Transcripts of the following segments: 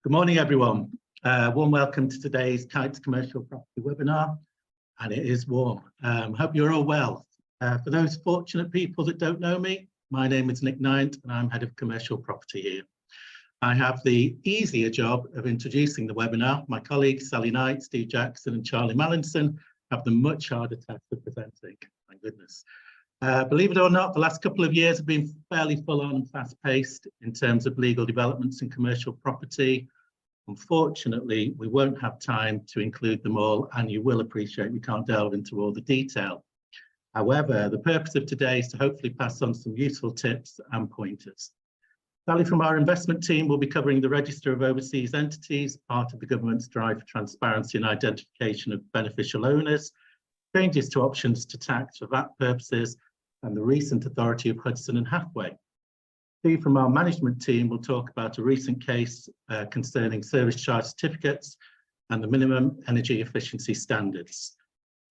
Good morning, everyone. Warm welcome to today's Kuits Commercial Property webinar, and it is warm. Hope you're all well. For those fortunate people that don't know me, my name is Nick Knight, and I'm Head of Commercial Property here. I have the easier job of introducing the webinar. My colleagues Sally Knight, Steve Jackson, and Charlie Mallinson have the much harder task of presenting. Thank goodness. Believe it or not, the last couple of years have been fairly full on and fast paced in terms of legal developments in commercial property. Unfortunately, we won't have time to include them all, and you will appreciate we can't delve into all the detail. However, the purpose of today is to hopefully pass on some useful tips and pointers. Sally from our investment team will be covering the register of overseas entities, part of the government's drive for transparency and identification of beneficial owners, changes to options to tax for VAT purposes, and the recent authority of Hudson and Halfway. Steve from our management team will talk about a recent case concerning service charge certificates and the minimum energy efficiency standards.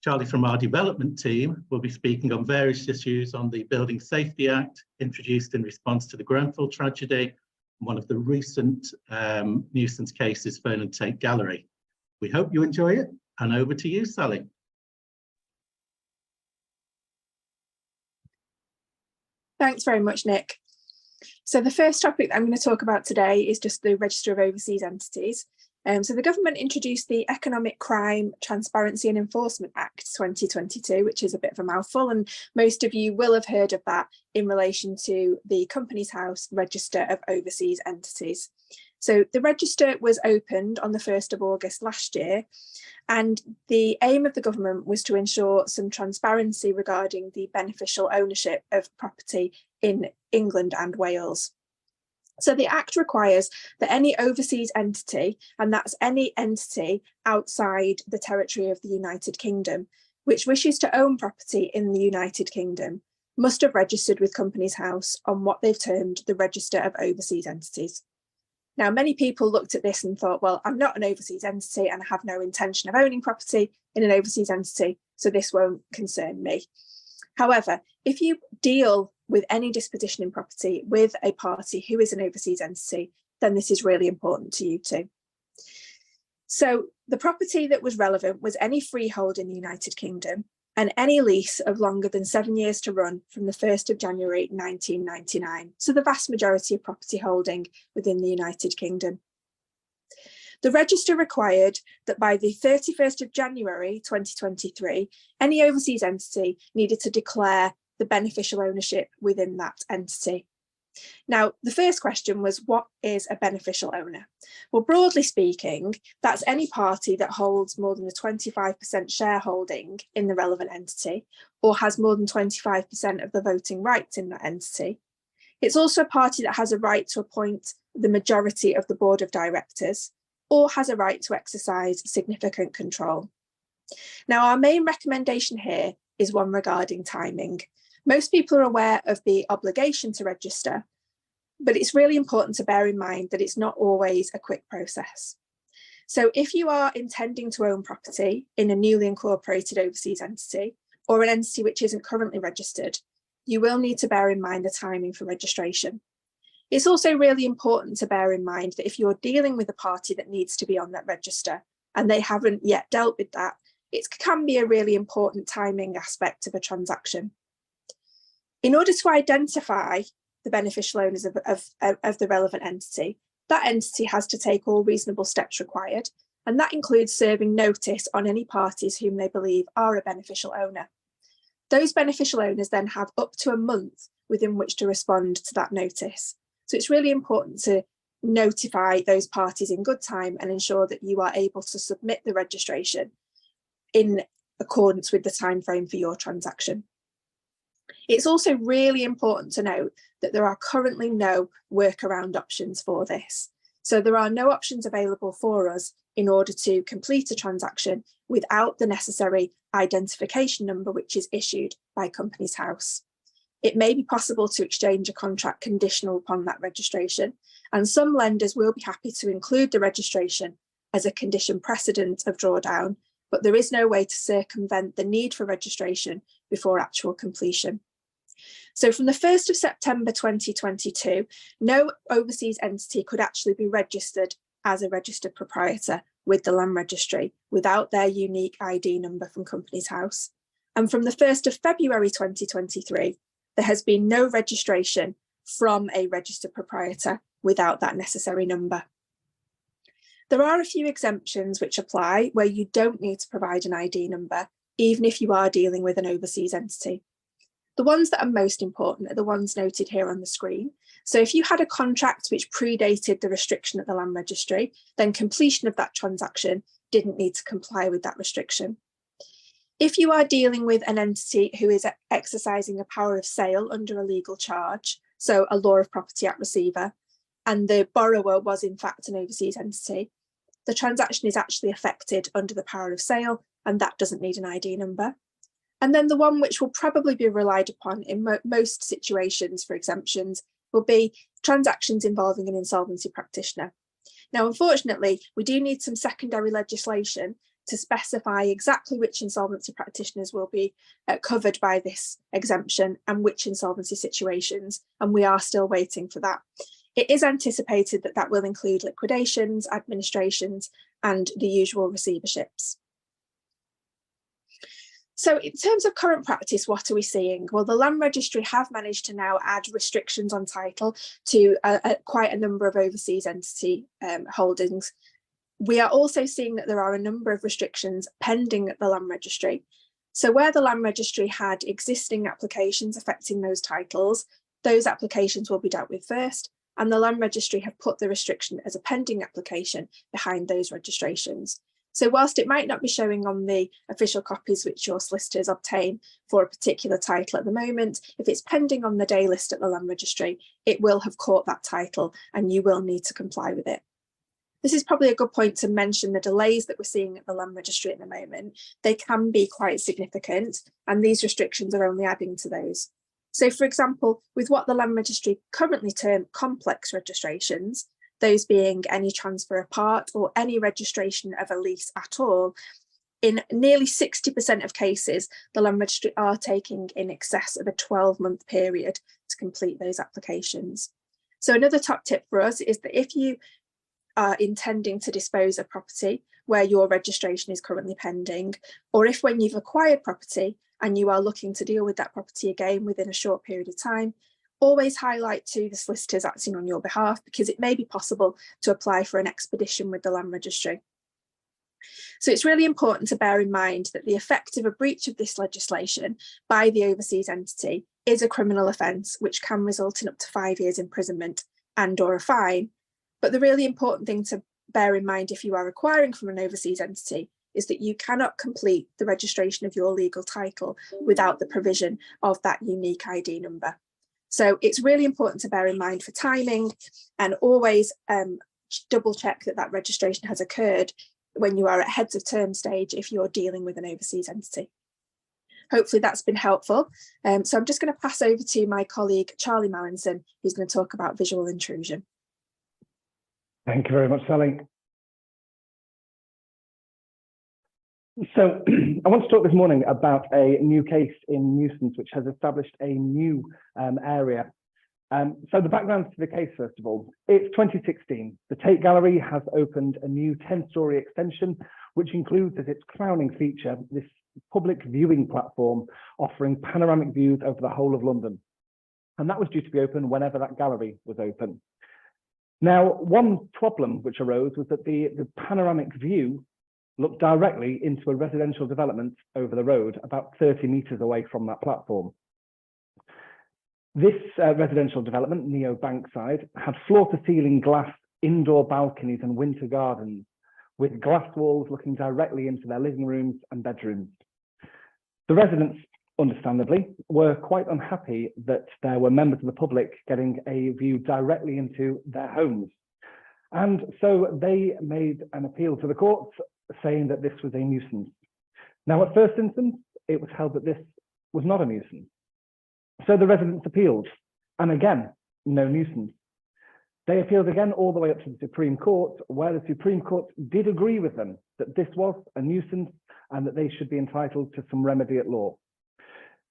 Charlie from our development team will be speaking on various issues on the Building Safety Act introduced in response to the Grenfell tragedy, and one of the recent nuisance cases, Fern and Tate Gallery. We hope you enjoy it, and over to you, Sally. Thanks very much, Nick. So the first topic that I'm going to talk about today is just the Register of Overseas Entities. So the government introduced the Economic Crime, Transparency and Enforcement Act 2022, which is a bit of a mouthful, and most of you will have heard of that in relation to the Companies House Register of Overseas Entities. So the register was opened on the 1st of August last year, and the aim of the government was to ensure some transparency regarding the beneficial ownership of property in England and Wales. So the Act requires that any overseas entity, and that's any entity outside the territory of the United Kingdom, which wishes to own property in the United Kingdom, must have registered with Companies House on what they've termed the Register of Overseas Entities. Now, many people looked at this and thought, well, I'm not an overseas entity and I have no intention of owning property in an overseas entity, so this won't concern me. However, if you deal with any disposition in property with a party who is an overseas entity, then this is really important to you too. So the property that was relevant was any freehold in the United Kingdom and any lease of longer than 7 years to run from the 1st of January 1999. So the vast majority of property holding within the United Kingdom. The register required that by the 31st of January 2023, any overseas entity needed to declare the beneficial ownership within that entity. Now, the first question was, what is a beneficial owner? Well, broadly speaking, that's any party that holds more than a 25% shareholding in the relevant entity or has more than 25% of the voting rights in that entity. It's also a party that has a right to appoint the majority of the board of directors or has a right to exercise significant control. Now, our main recommendation here is one regarding timing. Most people are aware of the obligation to register, but it's really important to bear in mind that it's not always a quick process. So if you are intending to own property in a newly incorporated overseas entity or an entity which isn't currently registered, you will need to bear in mind the timing for registration. It's also really important to bear in mind that if you're dealing with a party that needs to be on that register and they haven't yet dealt with that, it can be a really important timing aspect of a transaction. In order to identify the beneficial owners of the relevant entity, that entity has to take all reasonable steps required, and that includes serving notice on any parties whom they believe are a beneficial owner. Those beneficial owners then have up to a month within which to respond to that notice. So it's really important to notify those parties in good time and ensure that you are able to submit the registration in accordance with the timeframe for your transaction. It's also really important to note that there are currently no workaround options for this. So there are no options available for us in order to complete a transaction without the necessary identification number, which is issued by Companies House. It may be possible to exchange a contract conditional upon that registration, and some lenders will be happy to include the registration as a condition precedent of drawdown, but there is no way to circumvent the need for registration before actual completion. So from the 1st of September 2022, no overseas entity could actually be registered as a registered proprietor with the Land Registry without their unique ID number from Companies House. And from the 1st of February 2023, there has been no registration from a registered proprietor without that necessary number. There are a few exemptions which apply where you don't need to provide an ID number, even if you are dealing with an overseas entity. The ones that are most important are the ones noted here on the screen. So if you had a contract which predated the restriction at the Land Registry, then completion of that transaction didn't need to comply with that restriction. If you are dealing with an entity who is exercising a power of sale under a legal charge, so a Law of Property Act receiver, and the borrower was in fact an overseas entity, the transaction is actually affected under the power of sale, and that doesn't need an ID number. And then the one which will probably be relied upon in most situations for exemptions will be transactions involving an insolvency practitioner. Now, unfortunately, we do need some secondary legislation to specify exactly which insolvency practitioners will be covered by this exemption and which insolvency situations, and we are still waiting for that. It is anticipated that that will include liquidations, administrations, and the usual receiverships. So in terms of current practice, what are we seeing? Well, the Land Registry have managed to now add restrictions on title to quite a number of overseas entity holdings. We are also seeing that there are a number of restrictions pending at the Land Registry. So where the Land Registry had existing applications affecting those titles, those applications will be dealt with first, and the Land Registry have put the restriction as a pending application behind those registrations. So whilst it might not be showing on the official copies which your solicitors obtain for a particular title at the moment, if it's pending on the day list at the Land Registry, it will have caught that title and you will need to comply with it. This is probably a good point to mention the delays that we're seeing at the Land Registry at the moment. They can be quite significant, and these restrictions are only adding to those. So for example, with what the Land Registry currently term complex registrations, those being any transfer of part or any registration of a lease at all, in nearly 60% of cases, the Land Registry are taking in excess of a 12-month period to complete those applications. So another top tip for us is that if you are intending to dispose of property where your registration is currently pending, or if when you've acquired property and you are looking to deal with that property again within a short period of time, always highlight to the solicitors acting on your behalf, because it may be possible to apply for an expedition with the Land Registry. So it's really important to bear in mind that the effect of a breach of this legislation by the overseas entity is a criminal offence, which can result in up to 5 years imprisonment and/or a fine. But the really important thing to bear in mind if you are acquiring from an overseas entity is that you cannot complete the registration of your legal title without the provision of that unique ID number. So it's really important to bear in mind for timing, and always double check that that registration has occurred when you are at heads of term stage if you're dealing with an overseas entity. Hopefully that's been helpful. So I'm just going to pass over to my colleague, Charlie Mallinson, who's going to talk about visual intrusion. Thank you very much, Sally. So I want to talk this morning about a new case in nuisance, which has established a new area. So the background to the case, first of all, it's 2016. The Tate Gallery has opened a new 10-storey extension, which includes as its crowning feature this public viewing platform offering panoramic views over the whole of London. And that was due to be open whenever that gallery was open. Now, one problem which arose was that the panoramic view looked directly into a residential development over the road, about 30 metres away from that platform. This residential development, Neo Bankside, had floor-to-ceiling glass indoor balconies and winter gardens, with glass walls looking directly into their living rooms and bedrooms. The residents, understandably, were quite unhappy that there were members of the public getting a view directly into their homes. And so they made an appeal to the courts saying that this was a nuisance. Now, at first instance, it was held that this was not a nuisance. So the residents appealed, and again, no nuisance. They appealed again all the way up to the Supreme Court, where the Supreme Court did agree with them that this was a nuisance and that they should be entitled to some remedy at law.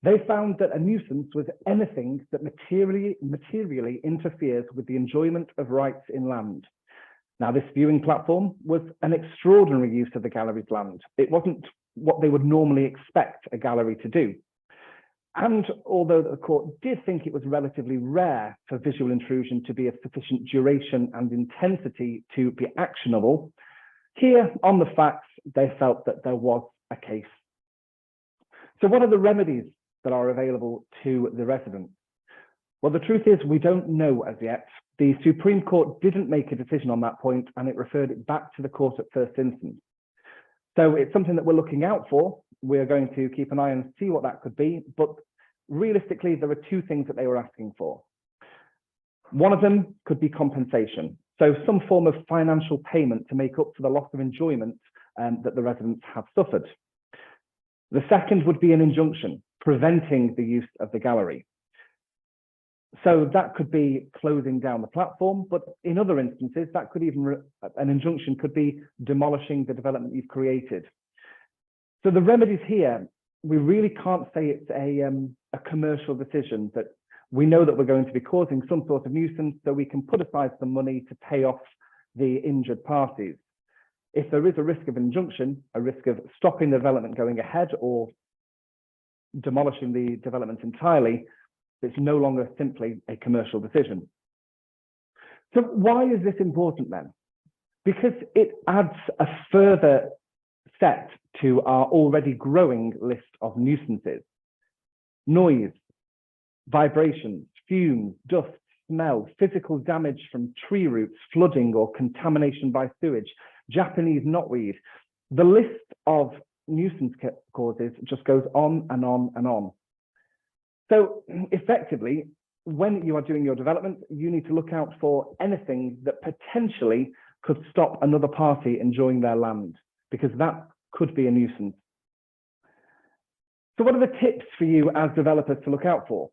They found that a nuisance was anything that materially interferes with the enjoyment of rights in land. Now, this viewing platform was an extraordinary use of the gallery's land. It wasn't what they would normally expect a gallery to do. And although the court did think it was relatively rare for visual intrusion to be of sufficient duration and intensity to be actionable, here on the facts, they felt that there was a case. So what are the remedies that are available to the residents? Well, the truth is we don't know as yet. The Supreme Court didn't make a decision on that point, and it referred it back to the court at first instance. So it's something that we're looking out for. We're going to keep an eye and see what that could be. But realistically, there are two things that they were asking for. One of them could be compensation. So some form of financial payment to make up for the loss of enjoyment that the residents have suffered. The second would be an injunction preventing the use of the gallery. So that could be closing down the platform, but in other instances, that could even, an injunction could be demolishing the development you've created. So the remedies here, we really can't say it's a commercial decision, that we know that we're going to be causing some sort of nuisance, so we can put aside some money to pay off the injured parties. If there is a risk of injunction, a risk of stopping the development going ahead or demolishing the development entirely, it's no longer simply a commercial decision. So why is this important then? Because it adds a further set to our already growing list of nuisances. Noise, vibrations, fumes, dust, smell, physical damage from tree roots, flooding or contamination by sewage, Japanese knotweed. The list of nuisance causes just goes on and on and on. So effectively, when you are doing your development, you need to look out for anything that potentially could stop another party enjoying their land, because that could be a nuisance. So what are the tips for you as developers to look out for?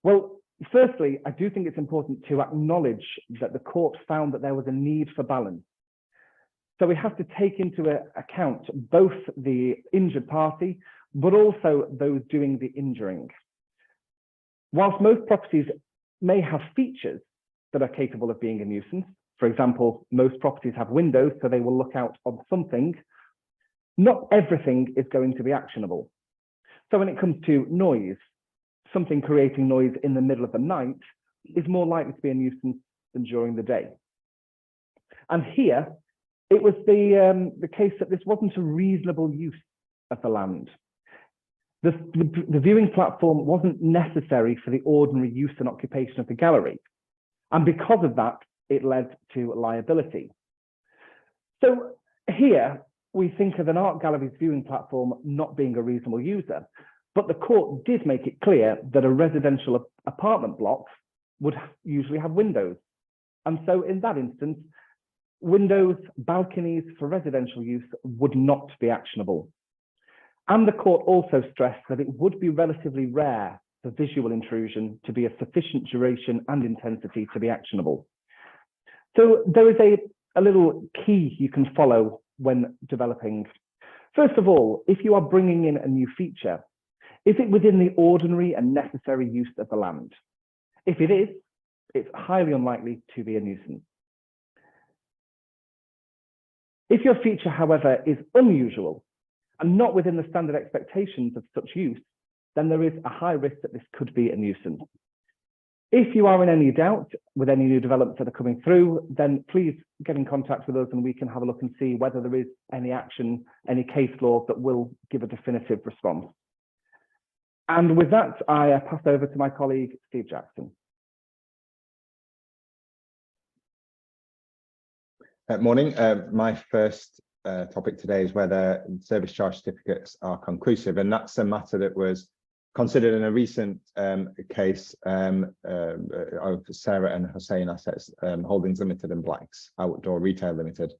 Well, firstly, I do think it's important to acknowledge that the court found that there was a need for balance. So we have to take into account both the injured party, but also those doing the injuring. Whilst most properties may have features that are capable of being a nuisance, for example, most properties have windows, so they will look out on something, not everything is going to be actionable. So when it comes to noise, something creating noise in the middle of the night is more likely to be a nuisance than during the day. And here, it was the case that this wasn't a reasonable use of the land. The viewing platform wasn't necessary for the ordinary use and occupation of the gallery. And because of that, it led to liability. So here, we think of an art gallery's viewing platform not being a reasonable user, but the court did make it clear that a residential apartment block would usually have windows. And so in that instance, windows, balconies for residential use would not be actionable. And the court also stressed that it would be relatively rare for visual intrusion to be of sufficient duration and intensity to be actionable. So there is a little key you can follow when developing. First of all, if you are bringing in a new feature, is it within the ordinary and necessary use of the land? If it is, it's highly unlikely to be a nuisance. If your feature, however, is unusual and not within the standard expectations of such use, then there is a high risk that this could be a nuisance. If you are in any doubt with any new developments that are coming through, then please get in contact with us and we can have a look and see whether there is any action, any case law that will give a definitive response. And with that, I pass over to my colleague, Steve Jackson. Morning. My first topic today is whether service charge certificates are conclusive, and that's a matter that was considered in a recent case of Sarah and Hussein Assets Holdings Limited and Blacks Outdoor Retail Limited.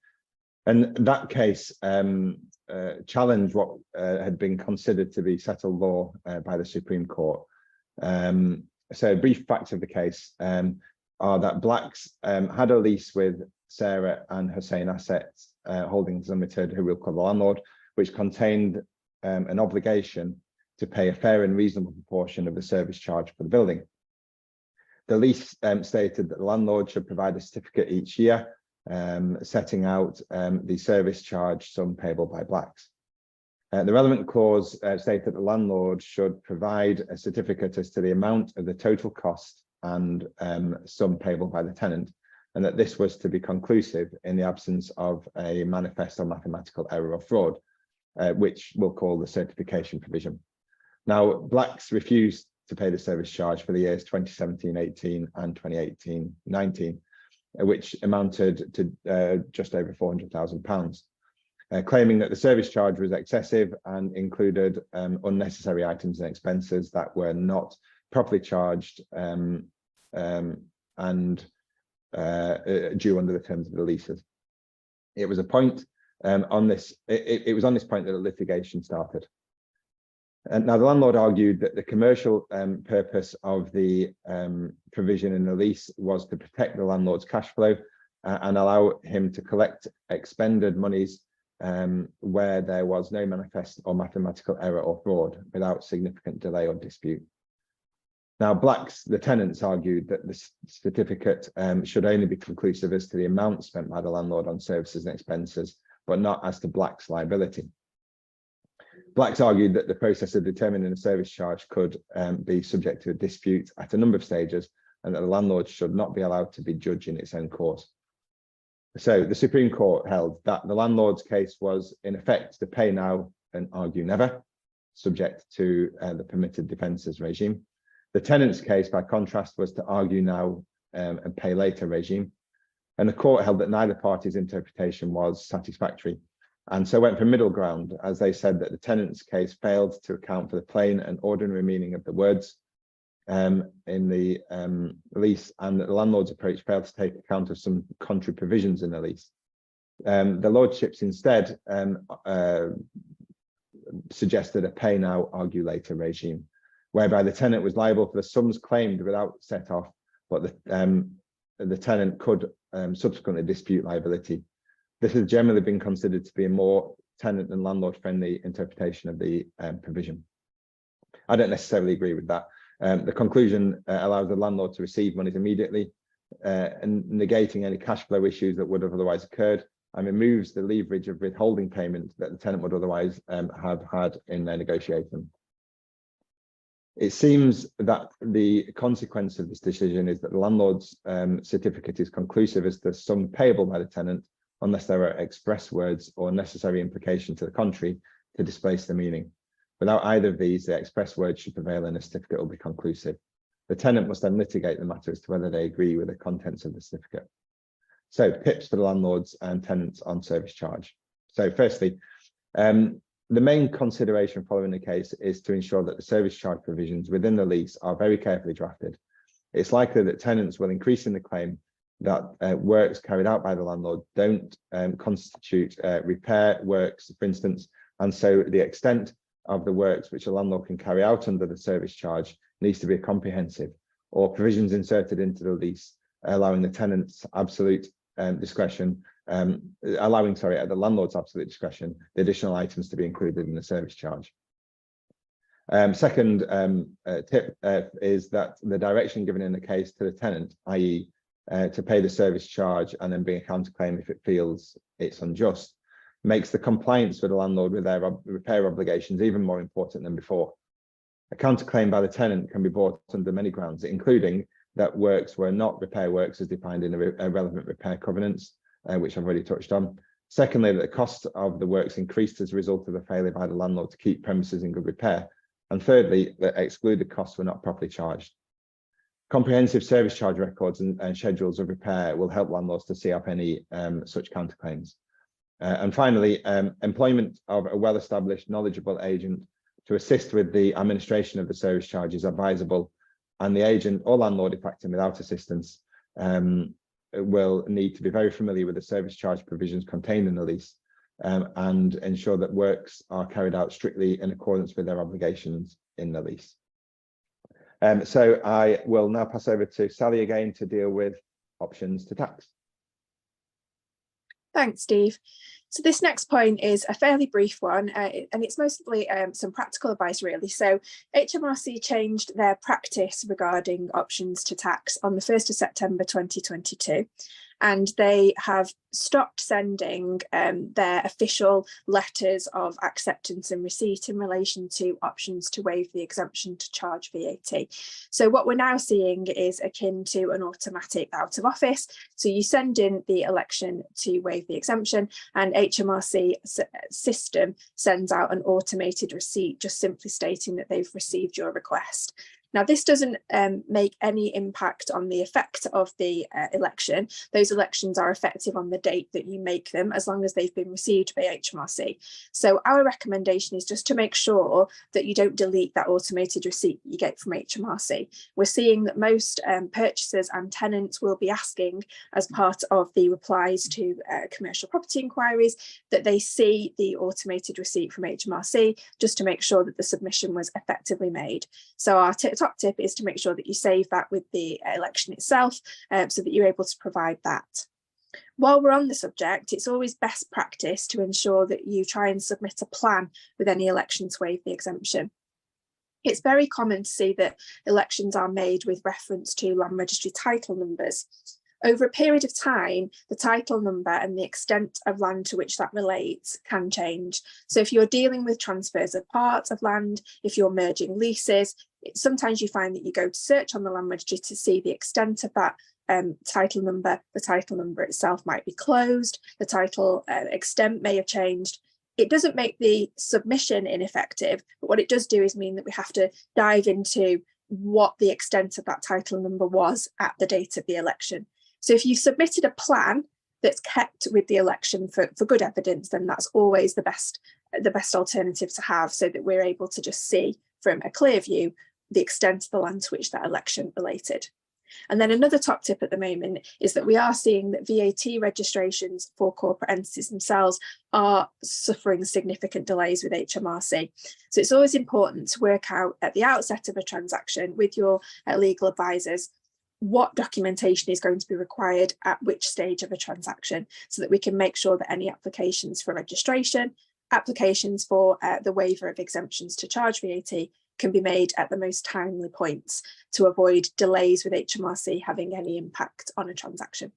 And that case challenged what had been considered to be settled law by the Supreme Court. So brief facts of the case are that Blacks had a lease with Sarah and Hussein Assets Holdings Limited, who we'll call the landlord, which contained an obligation to pay a fair and reasonable proportion of the service charge for the building. The lease stated that the landlord should provide a certificate each year setting out the service charge sum payable by blacks. The relevant clause states that the landlord should provide a certificate as to the amount of the total cost and sum payable by the tenant, and that this was to be conclusive in the absence of a manifest or mathematical error or fraud, which we'll call the certification provision. Now, blacks refused to pay the service charge for the years 2017-18 and 2018-19, which amounted to just over £400,000. Claiming that the service charge was excessive and included unnecessary items and expenses that were not properly charged and due under the terms of the leases. It was a point on this. It was on this point that the litigation started. And now the landlord argued that the commercial purpose of the provision in the lease was to protect the landlord's cash flow and allow him to collect expended monies where there was no manifest or mathematical error or fraud without significant delay or dispute. Now, blacks, the tenants, argued that the certificate should only be conclusive as to the amount spent by the landlord on services and expenses, but not as to blacks' liability. Blacks argued that the process of determining a service charge could be subject to a dispute at a number of stages, and that the landlord should not be allowed to be judged in its own course. So the Supreme Court held that the landlord's case was in effect to pay now and argue never, subject to the permitted defences regime. The tenant's case, by contrast, was to argue now and pay later regime. And the court held that neither party's interpretation was satisfactory, and so went for middle ground, as they said that the tenant's case failed to account for the plain and ordinary meaning of the words in the lease, and that the landlord's approach failed to take account of some contrary provisions in the lease. The lordships instead suggested a pay now, argue later regime, whereby the tenant was liable for the sums claimed without set off, but the tenant could subsequently dispute liability. This has generally been considered to be a more tenant and landlord friendly interpretation of the provision. I don't necessarily agree with that. The conclusion allows the landlord to receive monies immediately, and negating any cash flow issues that would have otherwise occurred, and removes the leverage of withholding payment that the tenant would otherwise have had in their negotiation. It seems that the consequence of this decision is that the landlord's certificate is conclusive as the sum payable by the tenant, unless there are express words or necessary implication to the contrary to displace the meaning. Without either of these, the express words should prevail and the certificate will be conclusive. The tenant must then litigate the matter as to whether they agree with the contents of the certificate. So, tips for the landlords and tenants on service charge. So firstly, the main consideration following the case is to ensure that the service charge provisions within the lease are very carefully drafted. It's likely that tenants will increasingly claim that works carried out by the landlord don't constitute repair works, for instance, and so the extent of the works which a landlord can carry out under the service charge needs to be comprehensive, or provisions inserted into the lease allowing the tenant's absolute discretion, allowing at the landlord's absolute discretion, the additional items to be included in the service charge. Second tip is that the direction given in the case to the tenant, i.e. To pay the service charge and then bring a counterclaim if it feels it's unjust, makes the compliance with the landlord with their repair obligations even more important than before. A counterclaim by the tenant can be brought under many grounds, including that works were not repair works as defined in the relevant repair covenants, which I've already touched on. Secondly, that the cost of the works increased as a result of the failure by the landlord to keep premises in good repair. And thirdly, that excluded costs were not properly charged. Comprehensive service charge records and schedules of repair will help landlords to see up any such counterclaims. And finally, employment of a well-established, knowledgeable agent to assist with the administration of the service charge is advisable, and the agent or landlord, if acting without assistance, will need to be very familiar with the service charge provisions contained in the lease and ensure that works are carried out strictly in accordance with their obligations in the lease. So I will now pass over to Sally again to deal with options to tax. Thanks, Steve. So this next point is a fairly brief one, and it's mostly some practical advice, really. So HMRC changed their practice regarding options to tax on the 1st of September 2022. and they have stopped sending their official letters of acceptance and receipt in relation to options to waive the exemption to charge VAT. So what we're now seeing is akin to an automatic out of office. So you send in the election to waive the exemption, and HMRC system sends out an automated receipt just simply stating that they've received your request. Now, this doesn't make any impact on the effect of the election. Those elections are effective on the date that you make them, as long as they've been received by HMRC. So our recommendation is just to make sure that you don't delete that automated receipt you get from HMRC. We're seeing that most purchasers and tenants will be asking, as part of the replies to commercial property inquiries, that they see the automated receipt from HMRC, just to make sure that the submission was effectively made. So our top tip is to make sure that you save that with the election itself, so that you're able to provide that. While we're on the subject, it's always best practice to ensure that you try and submit a plan with any election to waive the exemption. It's very common to see that elections are made with reference to land registry title numbers. Over a period of time, the title number and the extent of land to which that relates can change. So if you're dealing with transfers of parts of land, if you're merging leases, sometimes you find that you go to search on the land registry to see the extent of that title number. The title number itself might be closed, the title extent may have changed. It doesn't make the submission ineffective, but what it does do is mean that we have to dive into what the extent of that title number was at the date of the election. So if you've submitted a plan that's kept with the election for good evidence, then that's always the best alternative to have, so that we're able to just see from a clear view the extent of the land to which that election related. And then another top tip at the moment is that we are seeing that VAT registrations for corporate entities themselves are suffering significant delays with HMRC. So it's always important to work out at the outset of a transaction with your legal advisors what documentation is going to be required at which stage of a transaction, so that we can make sure that any applications for registration, applications for the waiver of exemptions to charge VAT can be made at the most timely points, to avoid delays with HMRC having any impact on a transaction.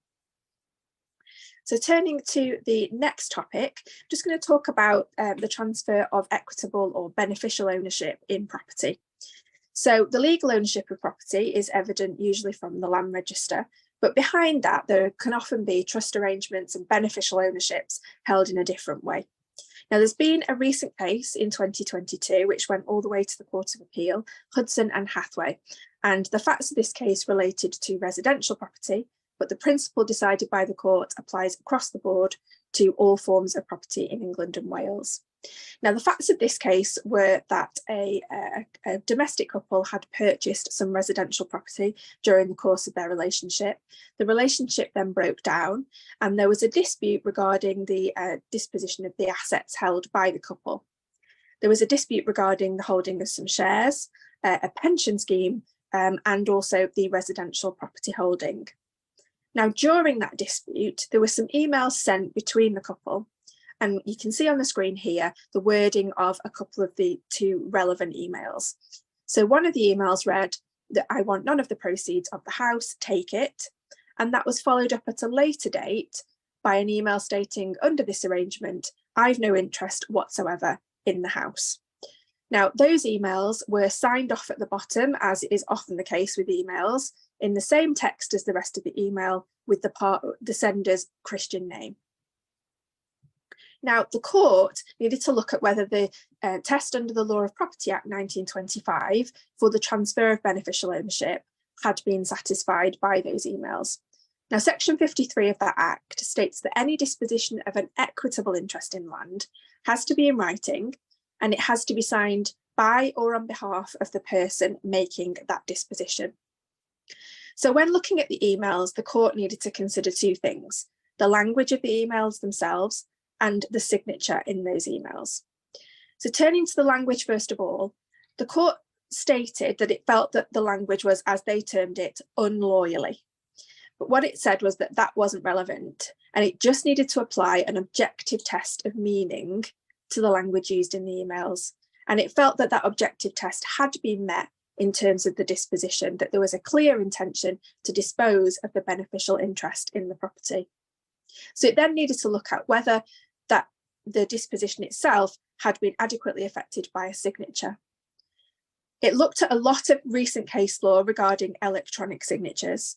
So turning to the next topic, I'm just going to talk about the transfer of equitable or beneficial ownership in property. So the legal ownership of property is evident usually from the land register, but behind that there can often be trust arrangements and beneficial ownerships held in a different way. Now, there's been a recent case in 2022 which went all the way to the Court of Appeal, Hudson and Hathaway, and the facts of this case related to residential property, but the principle decided by the court applies across the board to all forms of property in England and Wales. Now, the facts of this case were that a domestic couple had purchased some residential property during the course of their relationship. The relationship then broke down, and there was a dispute regarding the disposition of the assets held by the couple. There was a dispute regarding the holding of some shares, a pension scheme, and also the residential property holding. Now, during that dispute, there were some emails sent between the couple. And you can see on the screen here the wording of a couple of the two relevant emails. So one of the emails read that I want none of the proceeds of the house, take it. And that was followed up at a later date by an email stating, under this arrangement, I've no interest whatsoever in the house. Now, those emails were signed off at the bottom, as is often the case with emails, in the same text as the rest of the email, with the sender's Christian name. Now, the court needed to look at whether the test under the Law of Property Act 1925 for the transfer of beneficial ownership had been satisfied by those emails. Now, Section 53 of that Act states that any disposition of an equitable interest in land has to be in writing, and it has to be signed by or on behalf of the person making that disposition. So when looking at the emails, the court needed to consider two things: the language of the emails themselves and the signature in those emails. So turning to the language, first of all, the court stated that it felt that the language was, as they termed it, unlawyerly. But what it said was that that wasn't relevant, and it just needed to apply an objective test of meaning to the language used in the emails. And it felt that that objective test had been met in terms of the disposition, that there was a clear intention to dispose of the beneficial interest in the property. So it then needed to look at whether that the disposition itself had been adequately affected by a signature. It looked at a lot of recent case law regarding electronic signatures,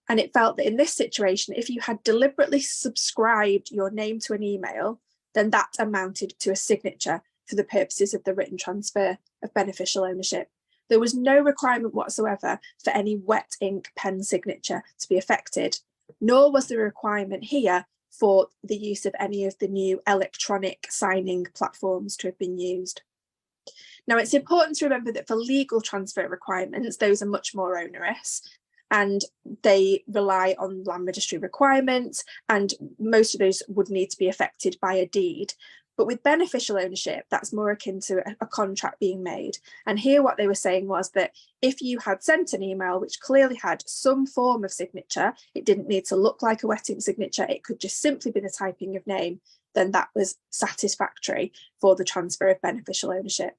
and it felt that in this situation, if you had deliberately subscribed your name to an email, then that amounted to a signature for the purposes of the written transfer of beneficial ownership. There was no requirement whatsoever for any wet ink pen signature to be affected, nor was there a requirement here for the use of any of the new electronic signing platforms to have been used. Now, it's important to remember that for legal transfer requirements, those are much more onerous, and they rely on land registry requirements, and most of those would need to be affected by a deed. But with beneficial ownership, that's more akin to a contract being made. And here what they were saying was that if you had sent an email which clearly had some form of signature, it didn't need to look like a wet ink signature, it could just simply be the typing of name, then that was satisfactory for the transfer of beneficial ownership.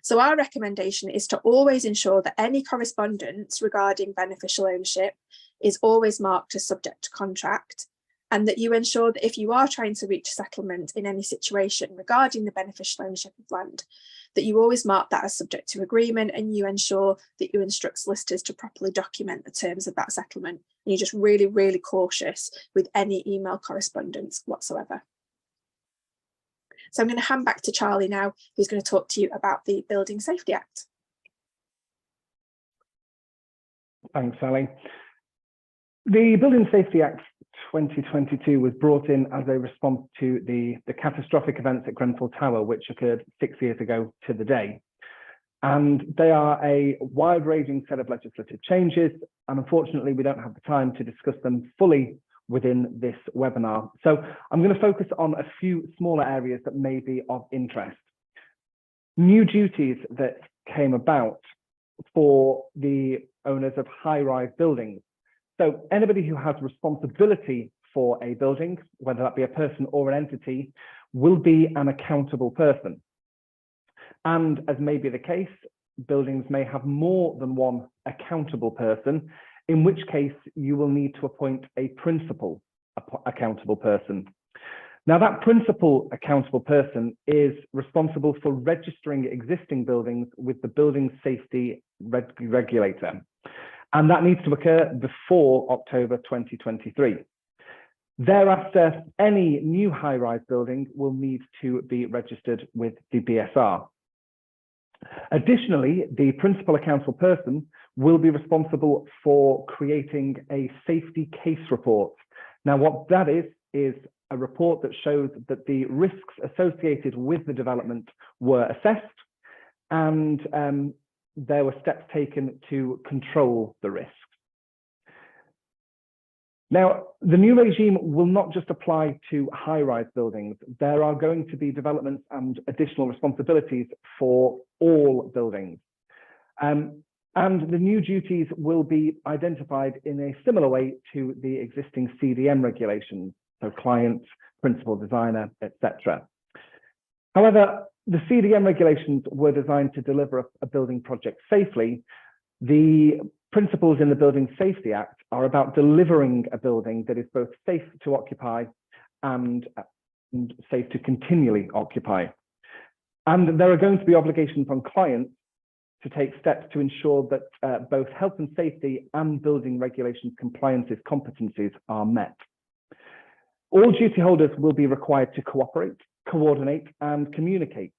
So our recommendation is to always ensure that any correspondence regarding beneficial ownership is always marked as subject to contract, and that you ensure that if you are trying to reach a settlement in any situation regarding the beneficial ownership of land, that you always mark that as subject to agreement, and you ensure that you instruct solicitors to properly document the terms of that settlement. And you're just really, really cautious with any email correspondence whatsoever. So I'm going to hand back to Charlie now, who's going to talk to you about the Building Safety Act. Thanks, Sally. The Building Safety Act 2022 was brought in as a response to the catastrophic events at Grenfell Tower, which occurred 6 years ago to the day. And they are a wide-ranging set of legislative changes, and unfortunately we don't have the time to discuss them fully within this webinar. So I'm going to focus on a few smaller areas that may be of interest. New duties that came about for the owners of high-rise buildings. So anybody who has responsibility for a building, whether that be a person or an entity, will be an accountable person. And as may be the case, buildings may have more than one accountable person, in which case you will need to appoint a principal accountable person. Now, that principal accountable person is responsible for registering existing buildings with the building safety regulator. And that needs to occur before October 2023. Thereafter, any new high-rise building will need to be registered with the BSR. Additionally, the principal accountable person will be responsible for creating a safety case report. Now, what that is a report that shows that the risks associated with the development were assessed, and there were steps taken to control the risks. Now, the new regime will not just apply to high-rise buildings. There are going to be developments and additional responsibilities for all buildings. And the new duties will be identified in a similar way to the existing CDM regulations, so client, principal designer, etc. However, the CDM regulations were designed to deliver a building project safely. The principles in the Building Safety Act are about delivering a building that is both safe to occupy and safe to continually occupy. And there are going to be obligations on clients to take steps to ensure that both health and safety and building regulations compliances competencies are met. All duty holders will be required to cooperate, coordinate, and communicate.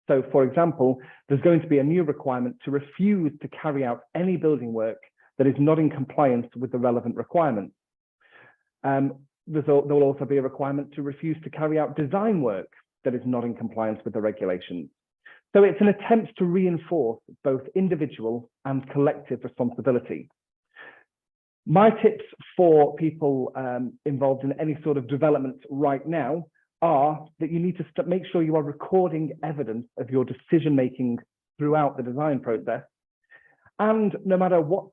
So, for example, there's going to be a new requirement to refuse to carry out any building work that is not in compliance with the relevant requirements. There will also be a requirement to refuse to carry out design work that is not in compliance with the regulations. So it's an attempt to reinforce both individual and collective responsibility. My tips for people involved in any sort of development right now are that you need to make sure you are recording evidence of your decision-making throughout the design process. And no matter what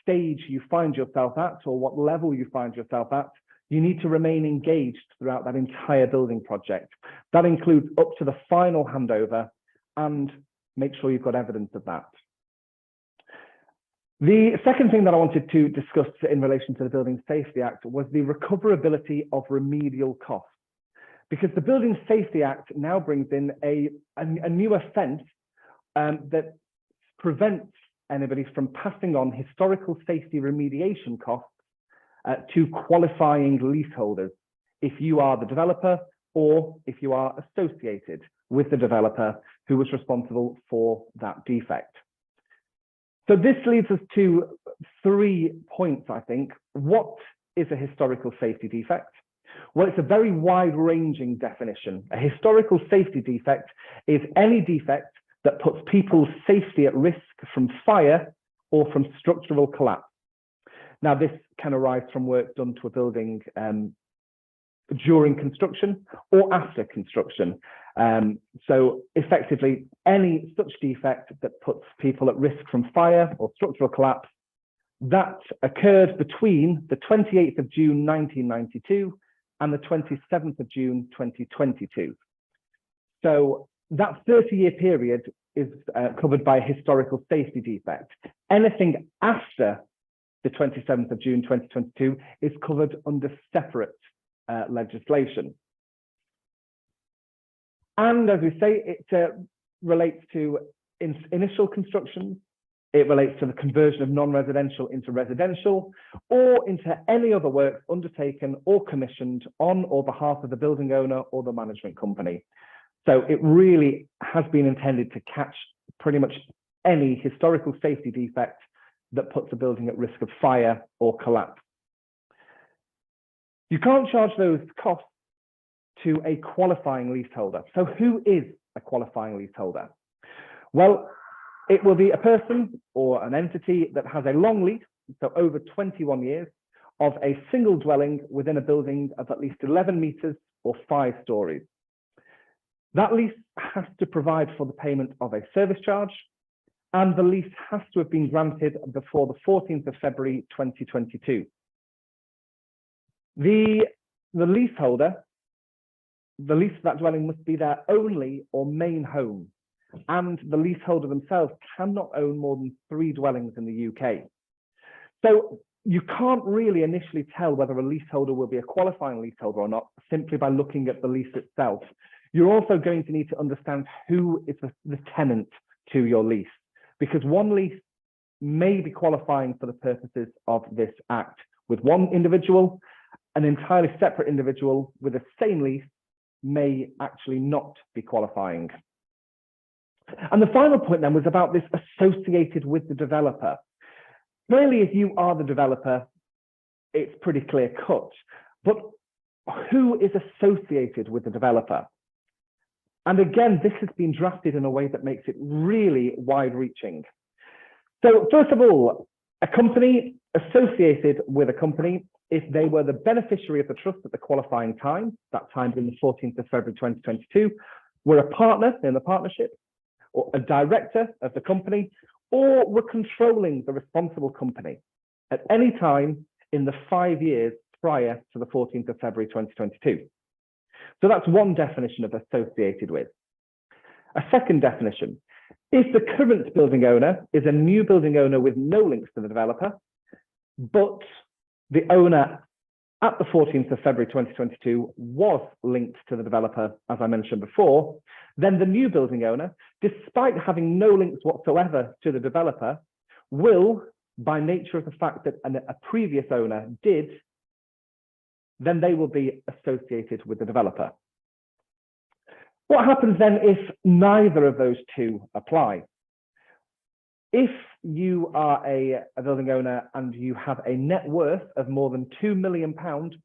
stage you find yourself at or what level you find yourself at, you need to remain engaged throughout that entire building project. That includes up to the final handover, and make sure you've got evidence of that. The second thing that I wanted to discuss in relation to the Building Safety Act was the recoverability of remedial costs, because the Building Safety Act now brings in a new offence that prevents anybody from passing on historical safety remediation costs to qualifying leaseholders if you are the developer or if you are associated with the developer who was responsible for that defect. So this leads us to 3 points, I think. What is a historical safety defect? Well, it's a very wide-ranging definition. A historical safety defect is any defect that puts people's safety at risk from fire or from structural collapse. Now, this can arise from work done to a building during construction or after construction. So effectively, any such defect that puts people at risk from fire or structural collapse that occurred between the 28th of June 1992 and the 27th of June 2022. So that 30-year period is covered by a historical safety defect. Anything after the 27th of June 2022 is covered under separate legislation. And as we say, it relates to initial construction, it relates to the conversion of non-residential into residential, or into any other work undertaken or commissioned on or behalf of the building owner or the management company. So it really has been intended to catch pretty much any historical safety defect that puts a building at risk of fire or collapse. You can't charge those costs to a qualifying leaseholder. So who is a qualifying leaseholder? Well, it will be a person or an entity that has a long lease, so over 21 years, of a single dwelling within a building of at least 11 meters or 5 stories. That lease has to provide for the payment of a service charge, and the lease has to have been granted before the 14th of February 2022. The leaseholder, the lease of that dwelling must be their only or main home, and the leaseholder themselves cannot own more than 3 dwellings in the UK. So you can't really initially tell whether a leaseholder will be a qualifying leaseholder or not simply by looking at the lease itself. You're also going to need to understand who is the tenant to your lease, because one lease may be qualifying for the purposes of this act with one individual. An entirely separate individual with the same lease may actually not be qualifying. And the final point then was about this associated with the developer. Clearly, if you are the developer, it's pretty clear cut, but who is associated with the developer? And again, this has been drafted in a way that makes it really wide-reaching. So first of all, a company associated with a company, if they were the beneficiary of the trust at the qualifying time, that time being the 14th of February 2022, were a partner in the partnership, or a director of the company, or were controlling the responsible company at any time in the 5 years prior to the 14th of February 2022. So that's one definition of associated with. A second definition, if the current building owner is a new building owner with no links to the developer, but the owner at the 14th of February 2022 was linked to the developer, as I mentioned before, then the new building owner, despite having no links whatsoever to the developer, will, by nature of the fact that a previous owner did, then they will be associated with the developer. What happens then if neither of those two apply? If you are a building owner and you have a net worth of more than £2 million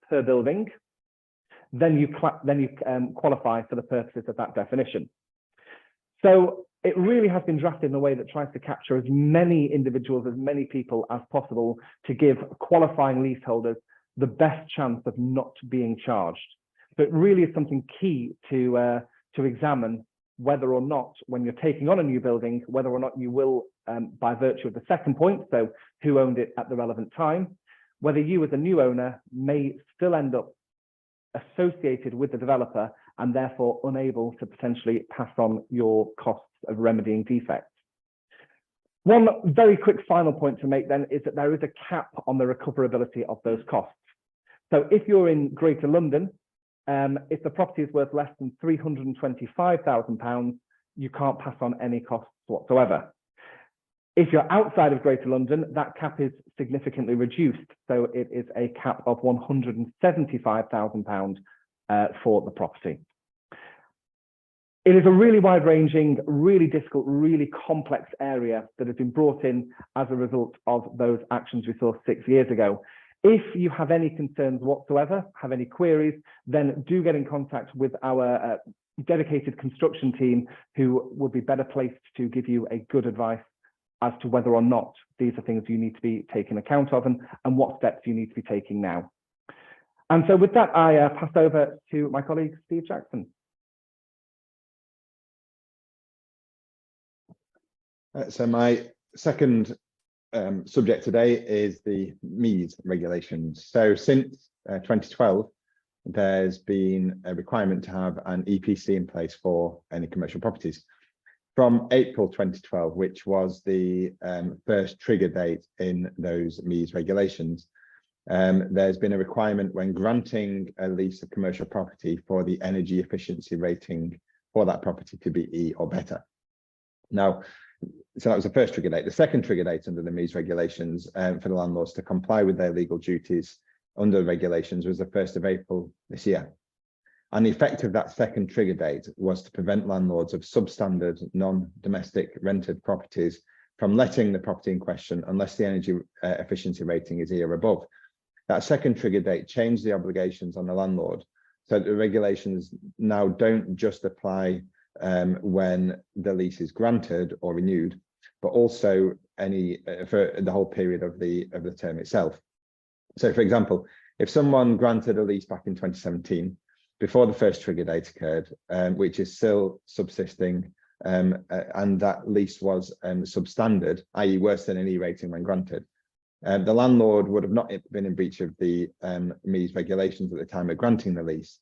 per building, then you qualify for the purposes of that definition. So it really has been drafted in a way that tries to capture as many individuals, as many people as possible to give qualifying leaseholders the best chance of not being charged. So it really is something key to examine whether or not, when you're taking on a new building, whether or not you will, by virtue of the second point, so who owned it at the relevant time, whether you as a new owner may still end up associated with the developer and therefore unable to potentially pass on your costs of remedying defects. One very quick final point to make then is that there is a cap on the recoverability of those costs. So if you're in Greater London, if the property is worth less than £325,000, you can't pass on any costs whatsoever. If you're outside of Greater London, that cap is significantly reduced. So it is a cap of £175,000 for the property. It is a really wide-ranging, really difficult, really complex area that has been brought in as a result of those actions we saw 6 years ago. If you have any concerns whatsoever, have any queries, then do get in contact with our dedicated construction team, who would be better placed to give you a good advice as to whether or not these are things you need to be taking account of and what steps you need to be taking now. And so with that, I pass over to my colleague, Steve Jackson. So my second subject today is the MEES regulations. So since 2012, there's been a requirement to have an EPC in place for any commercial properties. From April 2012, which was the first trigger date in those MEES regulations, there's been a requirement when granting a lease of commercial property for the energy efficiency rating for that property to be E or better. Now, so that was the first trigger date. The second trigger date under the MEES regulations for the landlords to comply with their legal duties under the regulations was the 1st of April this year. And the effect of that second trigger date was to prevent landlords of substandard, non-domestic rented properties from letting the property in question unless the energy efficiency rating is E or above. That second trigger date changed the obligations on the landlord, so the regulations now don't just apply when the lease is granted or renewed, but also any for the whole period of the term itself. So, for example, if someone granted a lease back in 2017 before the first trigger date occurred, which is still subsisting, and that lease was substandard, i.e. worse than an E rating when granted, the landlord would have not been in breach of the MEES regulations at the time of granting the lease.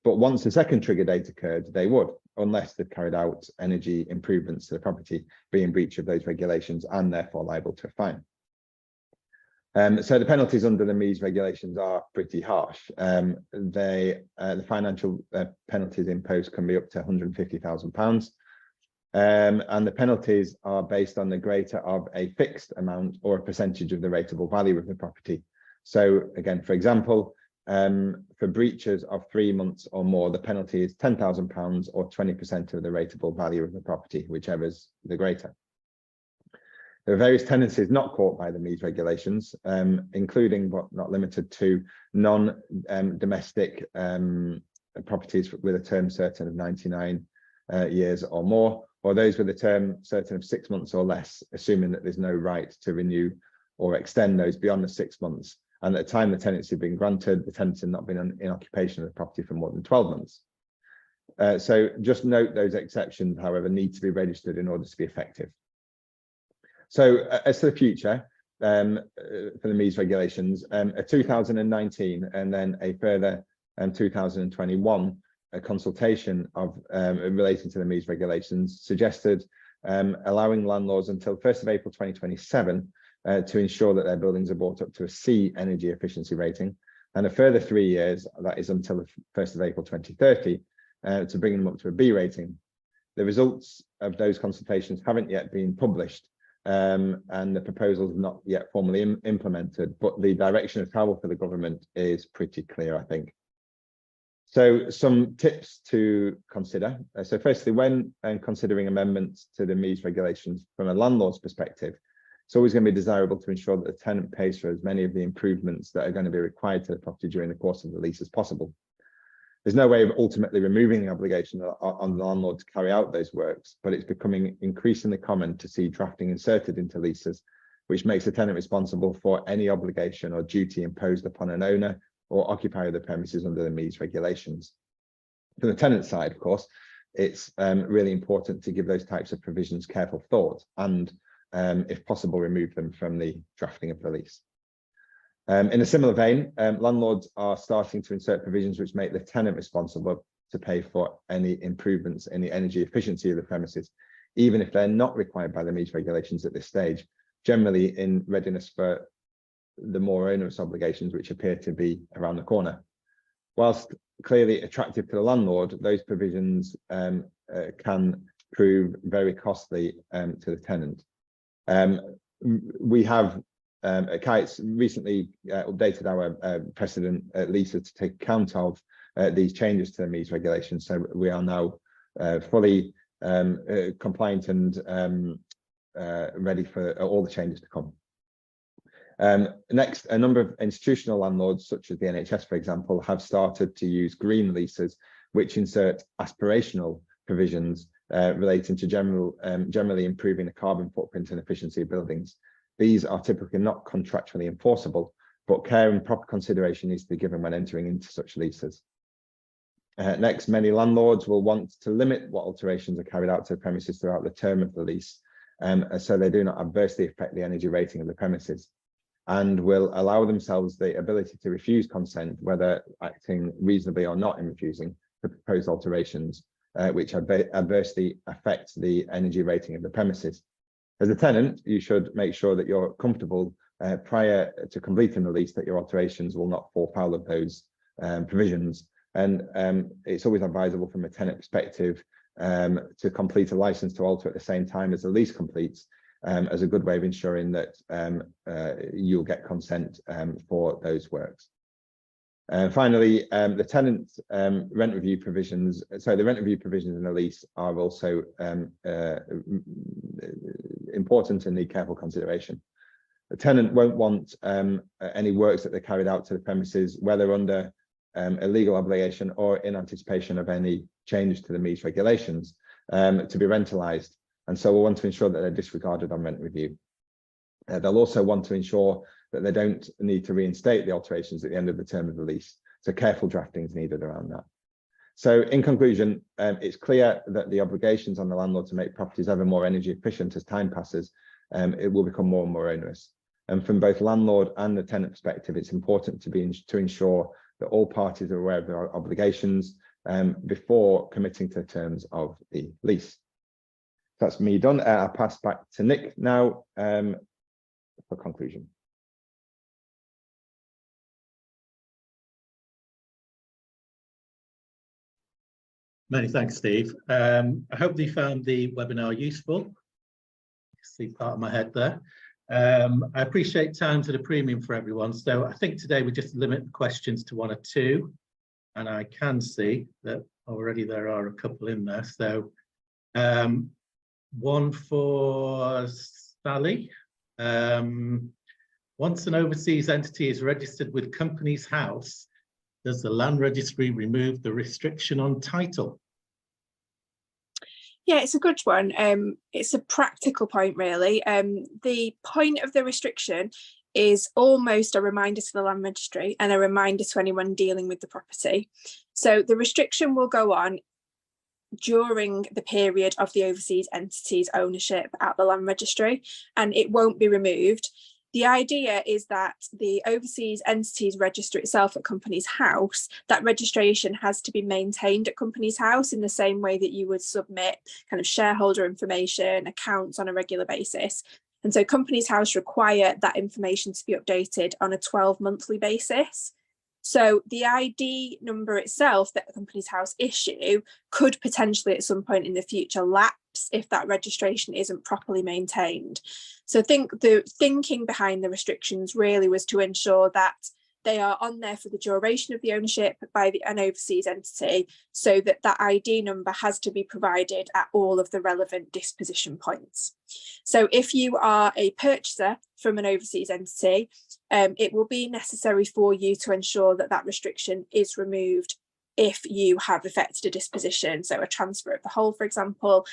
But once the second trigger date occurred, they would, unless they've carried out energy improvements to the property, be in breach of those regulations and therefore liable to a fine. So the penalties under the MEES regulations are pretty harsh. The financial penalties imposed can be up to £150,000. And the penalties are based on the greater of a fixed amount or a percentage of the rateable value of the property. So again, for example, for breaches of 3 months or more, the penalty is £10,000 or 20% of the rateable value of the property, whichever is the greater. There are various tenancies not caught by the MEES regulations, including but not limited to non-domestic properties with a term certain of 99 years or more, or those with a term certain of 6 months or less, assuming that there's no right to renew or extend those beyond the 6 months. And at the time the tenancy had been granted, the tenants had not been in occupation of the property for more than 12 months. So just note those exceptions, however, need to be registered in order to be effective. So as to the future, for the MEES regulations, a 2019 and then a further 2021 a consultation of relating to the MEES regulations suggested allowing landlords until 1st of April 2027 to ensure that their buildings are brought up to a C energy efficiency rating, and a further 3 years, that is until the 1st of April 2030, to bring them up to a B rating. The results of those consultations haven't yet been published, and the proposals are not yet formally implemented, but the direction of travel for the government is pretty clear, I think. So some tips to consider. So firstly, when considering amendments to the MEES regulations from a landlord's perspective, it's always going to be desirable to ensure that the tenant pays for as many of the improvements that are going to be required to the property during the course of the lease as possible. There's no way of ultimately removing the obligation on the landlord to carry out those works, but it's becoming increasingly common to see drafting inserted into leases, which makes the tenant responsible for any obligation or duty imposed upon an owner or occupier of the premises under the MEES regulations. From the tenant side, of course, it's really important to give those types of provisions careful thought and, if possible, remove them from the drafting of the lease. In a similar vein, landlords are starting to insert provisions which make the tenant responsible to pay for any improvements in the energy efficiency of the premises, even if they're not required by the MEES regulations at this stage, generally in readiness for the more onerous obligations which appear to be around the corner. Whilst clearly attractive to the landlord, those provisions can prove very costly to the tenant. We have at Kuits recently updated our precedent leases to take account of these changes to the MEES regulations. So we are now fully compliant and ready for all the changes to come. Next, a number of institutional landlords, such as the NHS, for example, have started to use green leases, which insert aspirational provisions relating to generally improving the carbon footprint and efficiency of buildings. These are typically not contractually enforceable, but care and proper consideration needs to be given when entering into such leases. Next, many landlords will want to limit what alterations are carried out to the premises throughout the term of the lease, so they do not adversely affect the energy rating of the premises, and will allow themselves the ability to refuse consent, whether acting reasonably or not in refusing the proposed alterations, which adversely affect the energy rating of the premises. As a tenant, you should make sure that you're comfortable prior to completing the lease that your alterations will not fall foul of those provisions. And it's always advisable from a tenant perspective to complete a license to alter at the same time as the lease completes, as a good way of ensuring that you'll get consent for those works. Finally, the tenant rent review provisions. So the rent review provisions in the lease are also important and need careful consideration. The tenant won't want any works that they carried out to the premises, whether under a legal obligation or in anticipation of any changes to the MEES regulations, to be rentalised. And so we'll want to ensure that they're disregarded on rent review. They'll also want to ensure that they don't need to reinstate the alterations at the end of the term of the lease. So careful drafting is needed around that. So in conclusion, it's clear that the obligations on the landlord to make properties ever more energy efficient as time passes, it will become more and more onerous. And from both landlord and the tenant perspective, it's important to ensure that all parties are aware of their obligations before committing to the terms of the lease. That's me done. I'll pass back to Nick now for conclusion. Many thanks, Steve. I hope you found the webinar useful. See part of my head there. I appreciate time's at a premium for everyone. So I think today we just limit the questions to 1 or 2. And I can see that already there are a couple in there. So one for Sally. Once an overseas entity is registered with Companies House, does the Land Registry remove the restriction on title? Yeah, it's a good one. It's a practical point, really. The point of the restriction is almost a reminder to the Land Registry and a reminder to anyone dealing with the property. So the restriction will go on during the period of the overseas entity's ownership at the Land Registry, and it won't be removed. The idea is that the overseas entities register itself at Companies House. That registration has to be maintained at Companies House in the same way that you would submit kind of shareholder information, accounts on a regular basis. And so Companies House require that information to be updated on a 12-monthly basis. So the ID number itself that the Companies House issue could potentially at some point in the future lapse if that registration isn't properly maintained. So I think the thinking behind the restrictions really was to ensure that they are on there for the duration of the ownership by an overseas entity, so that that ID number has to be provided at all of the relevant disposition points. So if you are a purchaser from an overseas entity, it will be necessary for you to ensure that that restriction is removed if you have effected a disposition, so a transfer of the whole, for example.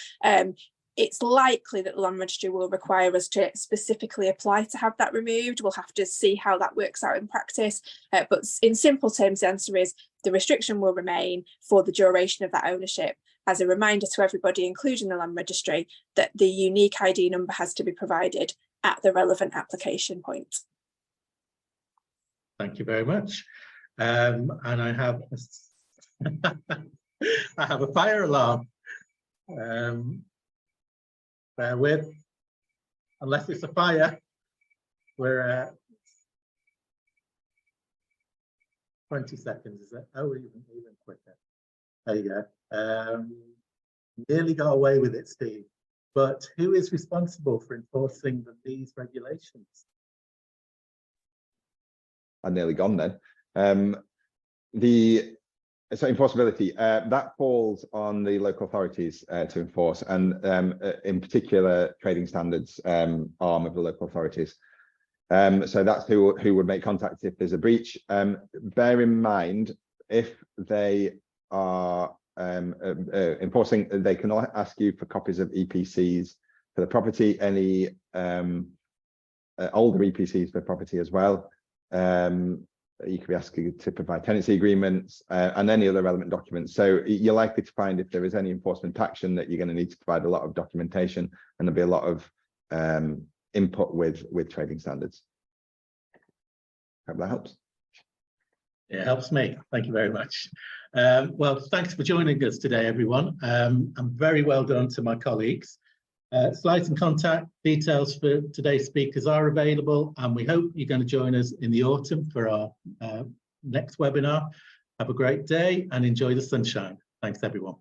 It's likely that the Land Registry will require us to specifically apply to have that removed. We'll have to see how that works out in practice. But in simple terms, the answer is the restriction will remain for the duration of that ownership, as a reminder to everybody, including the Land Registry, that the unique ID number has to be provided at the relevant application point. Thank you very much. And I have I have a fire alarm. bear with, unless it's a fire, we're 20 seconds, is it? Oh, even quicker. There you go. Nearly got away with it, Steve. But who is responsible for enforcing these regulations? I'm nearly gone then. So enforceability, that falls on the local authorities to enforce, and in particular trading standards arm of the local authorities. So that's who would make contact if there's a breach. Bear in mind, if they are enforcing, they can ask you for copies of EPCs for the property, any older EPCs for property as well. You could be asking to provide tenancy agreements and any other relevant documents. So you're likely to find if there is any enforcement action that you're going to need to provide a lot of documentation, and there'll be a lot of input with trading standards. Hope that helps. It helps me. Thank you very much. Well, thanks for joining us today, everyone. And very well done to my colleagues. Slides and contact details for today's speakers are available, and we hope you're going to join us in the autumn for our next webinar. Have a great day and enjoy the sunshine. Thanks, everyone.